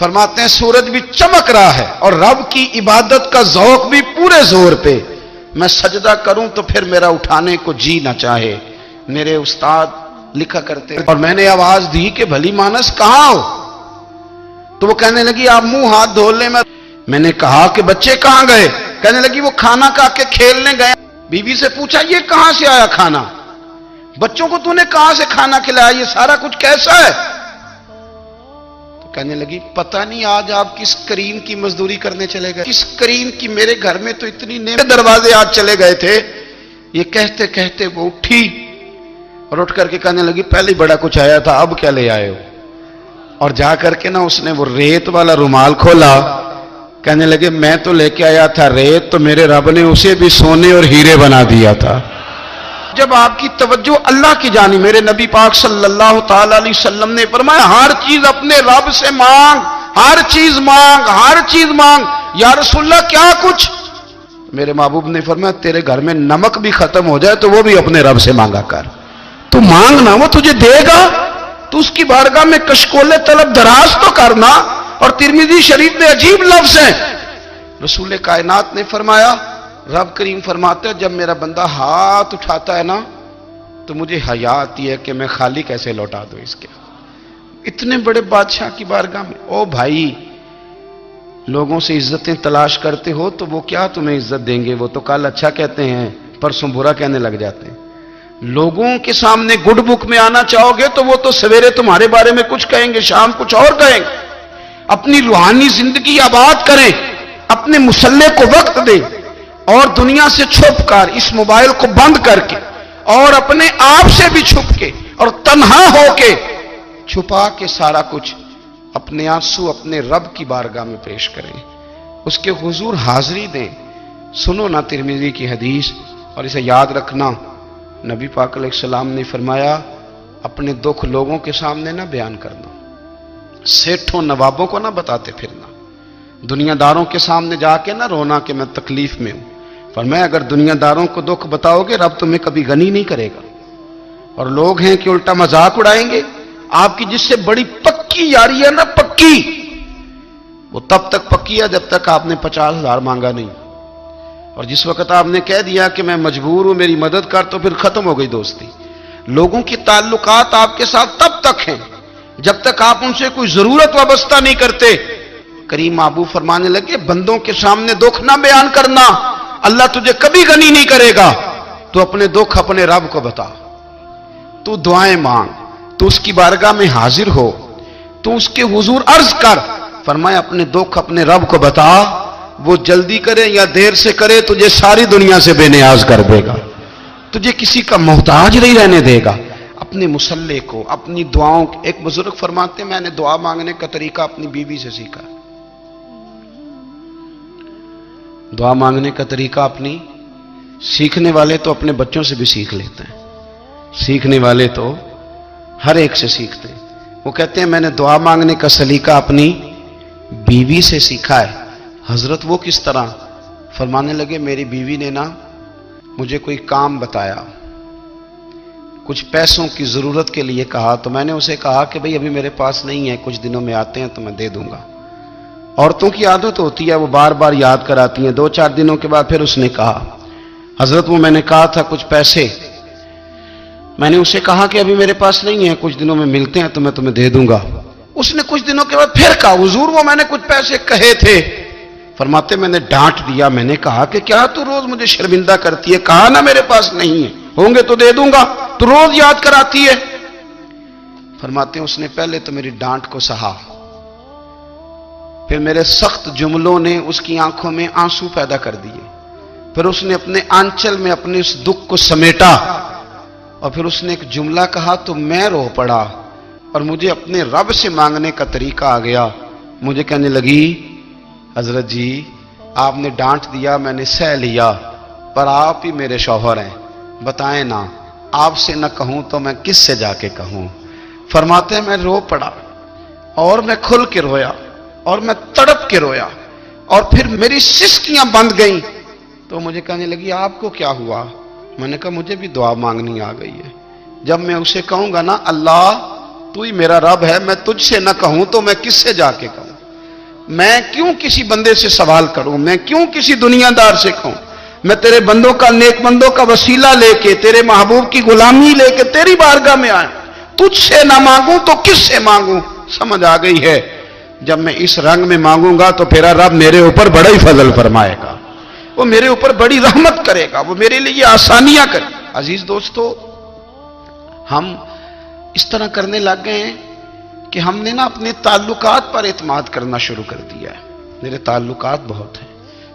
فرماتے ہیں سورج بھی چمک رہا ہے اور رب کی عبادت کا ذوق بھی پورے زور پہ، میں سجدہ کروں تو پھر میرا اٹھانے کو جی نہ چاہے۔ میرے استاد لکھا کرتے اور میں نے آواز دی کہ بھلی مانس کہاں ہو؟ تو وہ کہنے لگی آپ منہ ہاتھ دھو لیں۔ میں نے کہا کہ بچے کہاں گئے؟ کہنے لگی وہ کھانا کھا کے کھیلنے گئے۔ بیوی سے پوچھا یہ کہاں سے آیا کھانا؟ بچوں کو تو نے کہاں سے کھانا کھلایا؟ یہ سارا کچھ کیسا ہے؟ تو کہنے لگی پتہ نہیں آج آپ کس کریم کی مزدوری کرنے چلے گئے، کس کریم کی، میرے گھر میں تو اتنی نعمتیں دروازے آج چلے گئے تھے۔ یہ کہتے کہتے وہ اٹھی اور اٹھ کر کے کہنے لگی پہلے بڑا کچھ آیا تھا، اب کیا لے آئے ہو؟ اور جا کر کے نا اس نے وہ ریت والا رومال کھولا، کہنے لگے میں تو لے کے آیا تھا ریت، تو میرے رب نے اسے بھی سونے اور ہیرے بنا دیا تھا۔ جب آپ کی توجہ اللہ کی جانب، میرے نبی پاک صلی اللہ تعالی علیہ وسلم نے فرمایا ہر چیز اپنے رب سے مانگ، ہر چیز مانگ، ہر چیز مانگ۔ یا رسول اللہ کیا کچھ؟ میرے محبوب نے فرمایا تیرے گھر میں نمک بھی ختم ہو جائے تو وہ بھی اپنے رب سے مانگا کر، تو مانگنا وہ تجھے دے گا، تو اس کی بارگاہ میں کشکول طلب دراز تو کرنا۔ اور ترمذی شریف میں عجیب لفظ ہیں، رسول کائنات نے فرمایا، رب کریم فرماتا ہے جب میرا بندہ ہاتھ اٹھاتا ہے نا تو مجھے حیا آتی ہے کہ میں خالی کیسے لوٹا دوں اس کے۔ اتنے بڑے بادشاہ کی بارگاہ میں، او بھائی لوگوں سے عزتیں تلاش کرتے ہو تو وہ کیا تمہیں عزت دیں گے؟ وہ تو کل اچھا کہتے ہیں پرسوں برا کہنے لگ جاتے ہیں۔ لوگوں کے سامنے گڈ بک میں آنا چاہو گے تو وہ تو سویرے تمہارے بارے میں کچھ کہیں گے، شام کچھ اور کہیں گے۔ اپنی روحانی زندگی آباد کریں، اپنے مسلح کو وقت دیں، اور دنیا سے چھپ کر اس موبائل کو بند کر کے اور اپنے آپ سے بھی چھپ کے اور تنہا ہو کے چھپا کے سارا کچھ اپنے آنسو اپنے رب کی بارگاہ میں پیش کریں، اس کے حضور حاضری دیں۔ سنو نا ترمذی کی حدیث، اور اسے یاد رکھنا، نبی پاک علیہ السلام نے فرمایا اپنے دکھ لوگوں کے سامنے نہ بیان کرنا، سیٹھوں نوابوں کو نہ بتاتے پھرنا، دنیا داروں کے سامنے جا کے نہ رونا کہ میں تکلیف میں ہوں۔ فرمایا اگر دنیا داروں کو دکھ بتاؤ گے رب تمہیں کبھی غنی نہیں کرے گا۔ اور لوگ ہیں کہ الٹا مذاق اڑائیں گے، آپ کی جس سے بڑی پکی یاری ہے نا، پکی، وہ تب تک پکی ہے جب تک آپ نے 50,000 مانگا نہیں، اور جس وقت آپ نے کہہ دیا کہ میں مجبور ہوں میری مدد کر تو پھر ختم ہو گئی دوستی۔ لوگوں کی تعلقات آپ کے ساتھ تب تک ہیں جب تک آپ ان سے کوئی ضرورت وابستہ نہیں کرتے۔ کریم محبوب فرمانے لگے بندوں کے سامنے دکھ نہ بیان کرنا، اللہ تجھے کبھی غنی نہیں کرے گا۔ تو اپنے دکھ اپنے رب کو بتا، تو دعائیں مانگ، تو اس کی بارگاہ میں حاضر ہو، تو اس کے حضور عرض کر۔ فرمایا اپنے دکھ اپنے رب کو بتا، وہ جلدی کرے یا دیر سے کرے تجھے ساری دنیا سے بے نیاز کر دے گا، تجھے کسی کا محتاج نہیں رہنے دے گا۔ اپنے مسلح کو، اپنی دعاؤں، ایک بزرگ فرماتے ہیں میں نے دعا مانگنے کا طریقہ اپنی بیوی سے سیکھا۔ دعا مانگنے کا طریقہ اپنی، سیکھنے والے تو اپنے بچوں سے بھی سیکھ لیتے ہیں، سیکھنے والے تو ہر ایک سے سیکھتے ہیں۔ وہ کہتے ہیں میں نے دعا مانگنے کا سلیقہ اپنی بیوی سے سیکھا ہے۔ حضرت وہ کس طرح؟ فرمانے لگے میری بیوی نے نا مجھے کوئی کام بتایا، کچھ پیسوں کی ضرورت کے لیے کہا، تو میں نے اسے کہا کہ بھئی ابھی میرے پاس نہیں ہے، کچھ دنوں میں آتے ہیں تو میں دے دوں گا۔ عورتوں کی عادت ہوتی ہے وہ بار بار یاد کراتی ہیں، 2-4 دنوں کے بعد پھر اس نے کہا حضرت وہ میں نے کہا تھا کچھ پیسے، میں نے اسے کہا کہ ابھی میرے پاس نہیں ہے، کچھ دنوں میں ملتے ہیں تو میں تمہیں دے دوں گا۔ اس نے کچھ دنوں کے بعد پھر کہا حضور وہ میں نے کچھ پیسے کہے تھے۔ فرماتے میں نے ڈانٹ دیا، میں نے کہا کہ کیا تو روز مجھے شرمندہ کرتی ہے، کہا نا میرے پاس نہیں ہے، ہوں گے تو دے دوں گا، تو روز یاد کراتی ہے۔ فرماتے ہیں اس نے پہلے تو میری ڈانٹ کو سہا، پھر میرے سخت جملوں نے اس کی آنکھوں میں آنسو پیدا کر دیے، پھر اس نے اپنے آنچل میں اپنے اس دکھ کو سمیٹا، اور پھر اس نے ایک جملہ کہا تو میں رو پڑا، اور مجھے اپنے رب سے مانگنے کا طریقہ آ گیا۔ مجھے کہنے لگی حضرت جی آپ نے ڈانٹ دیا میں نے سہ لیا، پر آپ ہی میرے شوہر ہیں، بتائیں نا آپ سے نہ کہوں تو میں کس سے جا کے کہوں۔ فرماتے ہیں میں رو پڑا، اور میں کھل کے رویا، اور میں تڑپ کے رویا، اور پھر میری سسکیاں بند گئیں۔ تو مجھے کہنے لگی آپ کو کیا ہوا؟ میں نے کہا مجھے بھی دعا مانگنی آ گئی ہے، جب میں اسے کہوں گا نا اللہ تو ہی میرا رب ہے، میں تجھ سے نہ کہوں تو میں کس سے جا کے کہوں۔ میں کیوں کسی بندے سے سوال کروں، میں کیوں کسی دنیا دار سے کہوں؟ میں تیرے بندوں کا، نیک بندوں کا وسیلہ لے کے، تیرے محبوب کی غلامی لے کے تیری بارگاہ میں آیا، تجھ سے نہ مانگوں تو کس سے مانگوں؟ سمجھ آ گئی ہے؟ جب میں اس رنگ میں مانگوں گا تو پھر رب میرے اوپر بڑا ہی فضل فرمائے گا، وہ میرے اوپر بڑی رحمت کرے گا، وہ میرے لیے آسانیاں کرے گا۔ عزیز دوستو، ہم اس طرح کرنے لگ گئے ہیں کہ ہم نے نا اپنے تعلقات پر اعتماد کرنا شروع کر دیا ہے۔ میرے تعلقات بہت ہیں،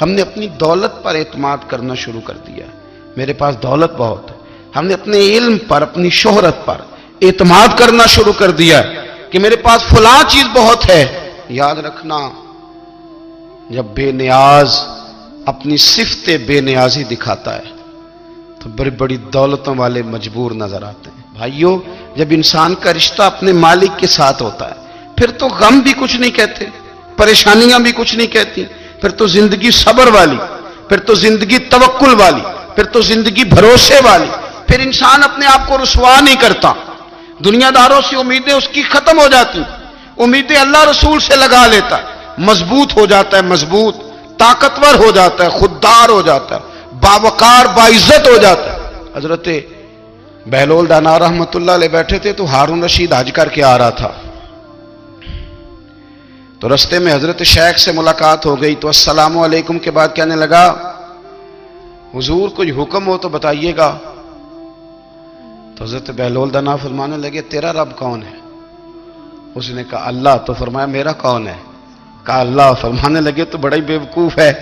ہم نے اپنی دولت پر اعتماد کرنا شروع کر دیا ہے، میرے پاس دولت بہت ہے، ہم نے اپنے علم پر، اپنی شہرت پر اعتماد کرنا شروع کر دیا ہے کہ میرے پاس فلاں چیز بہت ہے۔ یاد رکھنا، جب بے نیاز اپنی صفت بے نیازی دکھاتا ہے تو بڑی بڑی دولتوں والے مجبور نظر آتے ہیں۔ بھائیو، جب انسان کا رشتہ اپنے مالک کے ساتھ ہوتا ہے پھر تو غم بھی کچھ نہیں کہتے، پریشانیاں بھی کچھ نہیں کہتی، پھر تو زندگی صبر والی، پھر تو زندگی توکل والی، پھر تو زندگی بھروسے والی، پھر انسان اپنے آپ کو رسوا نہیں کرتا، دنیا داروں سے امیدیں اس کی ختم ہو جاتی، امیدیں اللہ رسول سے لگا لیتا ہے، مضبوط ہو جاتا ہے، مضبوط، طاقتور ہو جاتا ہے، خوددار ہو جاتا ہے، باوقار، باعزت ہو جاتا ہے۔ حضرت بہلول دانا رحمت اللہ علیہ بیٹھے تھے تو ہارون رشید حج کر کے آ رہا تھا، تو رستے میں حضرت شیخ سے ملاقات ہو گئی تو السلام علیکم کے بعد کہنے لگا، حضور کوئی حکم ہو تو بتائیے گا۔ تو حضرت بہلول دانا فرمانے لگے، تیرا رب کون ہے؟ اس نے کہا اللہ۔ تو فرمایا میرا کون ہے؟ کہا اللہ۔ فرمانے لگے تو بڑا ہی بیوقوف ہے،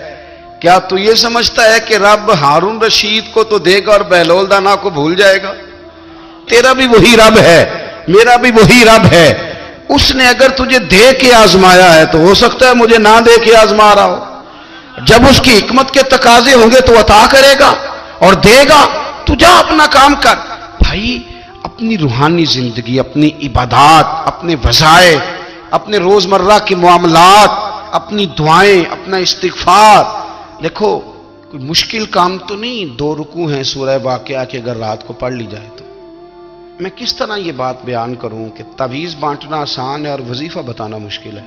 کیا تو یہ سمجھتا ہے کہ رب ہارون رشید کو تو دے گا اور بہلول دانا کو بھول جائے گا؟ تیرا بھی وہی رب ہے، میرا بھی وہی رب ہے، اس نے اگر تجھے دے کے آزمایا ہے تو ہو سکتا ہے مجھے نہ دے کے آزما رہا ہو، جب اس کی حکمت کے تقاضے ہوں گے تو عطا کرے گا اور دے گا، تو جا اپنا کام کر۔ بھائی، اپنی روحانی زندگی، اپنی عبادات، اپنے وظائف، اپنے روزمرہ کے معاملات، اپنی دعائیں، اپنا استغفار، دیکھو کوئی مشکل کام تو نہیں، 2 رکوع ہیں سورہ واقعہ کے، اگر رات کو پڑھ لی جائے تو۔ میں کس طرح یہ بات بیان کروں کہ تعویذ بانٹنا آسان ہے اور وظیفہ بتانا مشکل ہے؟